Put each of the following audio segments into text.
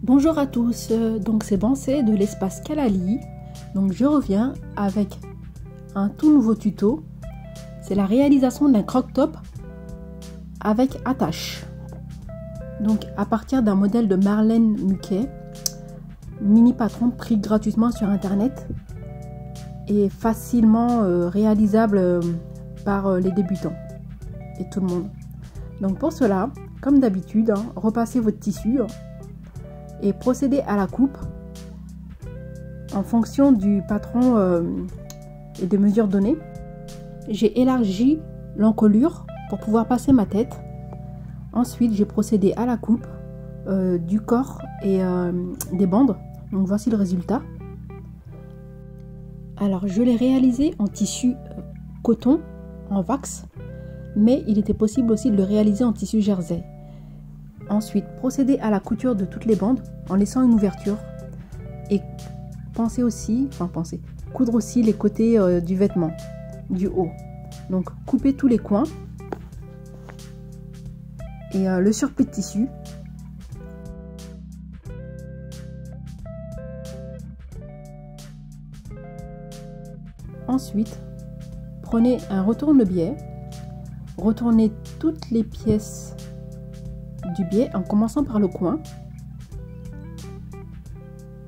Bonjour à tous, donc c'est Bansé de l'espace Kalali. Donc je reviens avec un tout nouveau tuto. C'est la réalisation d'un croc-top avec attache. Donc à partir d'un modèle de Marlène Muquet, mini patron pris gratuitement sur internet et facilement réalisable par les débutants et tout le monde. Donc pour cela, comme d'habitude, repassez votre tissu et procédez à la coupe en fonction du patron et des mesures données. J'ai élargi l'encolure pour pouvoir passer ma tête. Ensuite, j'ai procédé à la coupe du corps et des bandes. Donc voici le résultat. Alors je l'ai réalisé en tissu coton, en wax, mais il était possible aussi de le réaliser en tissu jersey. Ensuite, procédez à la couture de toutes les bandes en laissant une ouverture et coudre aussi les côtés du vêtement, du haut. Donc coupez tous les coins et le surplis de tissu. Ensuite, prenez un retourne-biais, retournez toutes les pièces du biais en commençant par le coin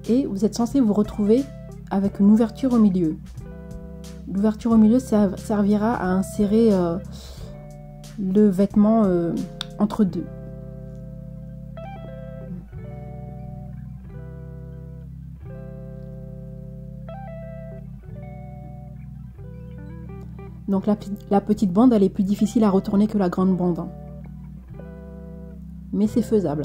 et vous êtes censé vous retrouver avec une ouverture au milieu. L'ouverture au milieu servira à insérer le vêtement entre deux. Donc la petite bande, elle est plus difficile à retourner que la grande bande. Mais c'est faisable.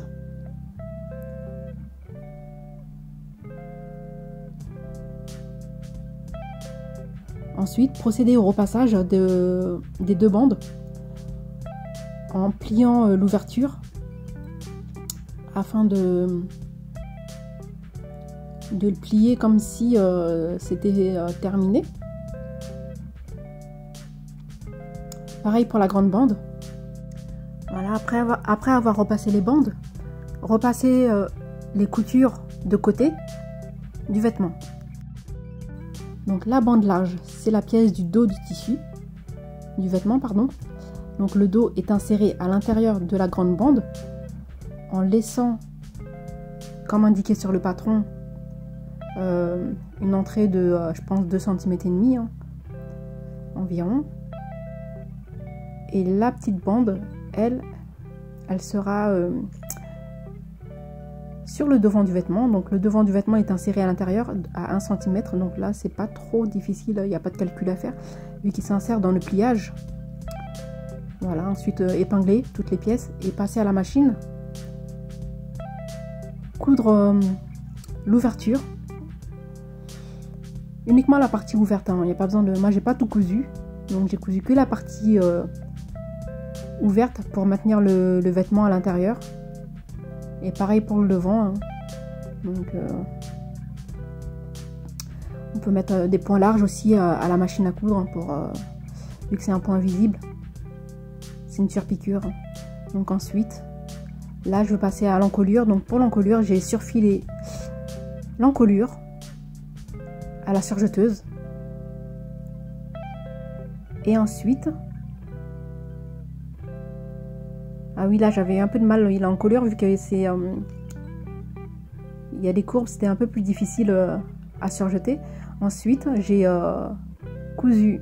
Ensuite, procédez au repassage des deux bandes en pliant l'ouverture afin de le plier comme si c'était terminé. Pareil pour la grande bande. Voilà, après avoir repassé les bandes, repassez les coutures de côté du vêtement. Donc la bande large, c'est la pièce du dos du vêtement, pardon. Donc le dos est inséré à l'intérieur de la grande bande en laissant, comme indiqué sur le patron, une entrée de, je pense, 2,5 cm environ. Et la petite bande, elle sera sur le devant du vêtement. Donc le devant du vêtement est inséré à l'intérieur à 1 cm. Donc là, c'est pas trop difficile, il n'y a pas de calcul à faire vu qu'il s'insère dans le pliage. Voilà, ensuite épingler toutes les pièces et passer à la machine. Coudre l'ouverture. Uniquement la partie ouverte, il n'y a pas besoin de... Moi, j'ai pas tout cousu. Donc j'ai cousu que la partie ouverte pour maintenir le vêtement à l'intérieur. Et pareil pour le devant. Donc on peut mettre des points larges aussi à la machine à coudre vu que c'est un point visible. C'est une surpiqûre. Donc ensuite, là je vais passer à l'encolure. Donc pour l'encolure, j'ai surfilé l'encolure à la surjeteuse. Et ensuite, ah oui, là j'avais un peu de mal, il est en colure vu que c'est il y a des courbes, c'était un peu plus difficile à surjeter. Ensuite, j'ai cousu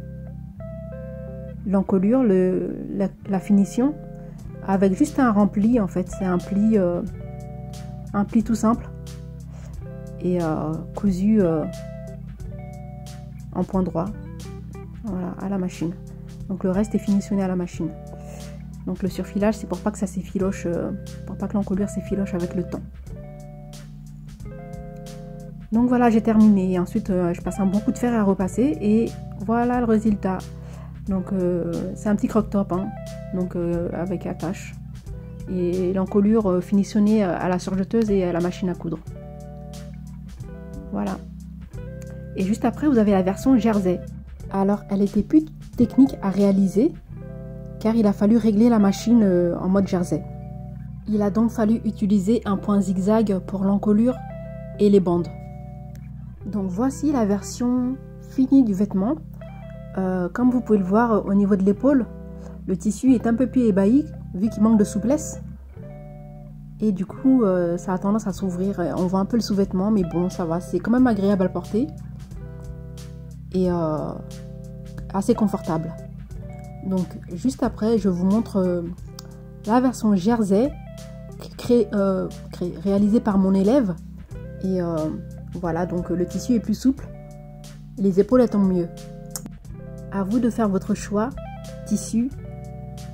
l'encolure, la finition avec juste un rempli. En fait, c'est un pli tout simple et cousu en point droit. Voilà, à la machine. Donc le reste est finitionné à la machine. Donc le surfilage, c'est pour pas que ça s'effiloche, pour pas que l'encolure s'effiloche avec le temps. Donc voilà, j'ai terminé. Et ensuite, je passe un bon coup de fer à repasser et voilà le résultat. Donc c'est un petit croc-top, donc avec attache et l'encolure finissonnée à la surjeteuse et à la machine à coudre. Voilà. Et juste après, vous avez la version jersey. Alors, elle était plus technique à réaliser car il a fallu régler la machine en mode jersey. Il a donc fallu utiliser un point zigzag pour l'encolure et les bandes. Donc voici la version finie du vêtement. Comme vous pouvez le voir au niveau de l'épaule, le tissu est un peu plus ébahi vu qu'il manque de souplesse. Et du coup, ça a tendance à s'ouvrir. On voit un peu le sous-vêtement, mais bon, ça va. C'est quand même agréable à porter. Et assez confortable. Donc, juste après, je vous montre la version jersey réalisée par mon élève. Et voilà, donc le tissu est plus souple. Les épaules elles tombent mieux. À vous de faire votre choix, tissu,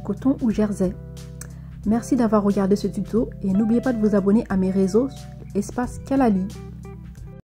coton ou jersey. Merci d'avoir regardé ce tuto et n'oubliez pas de vous abonner à mes réseaux Espace Kalali.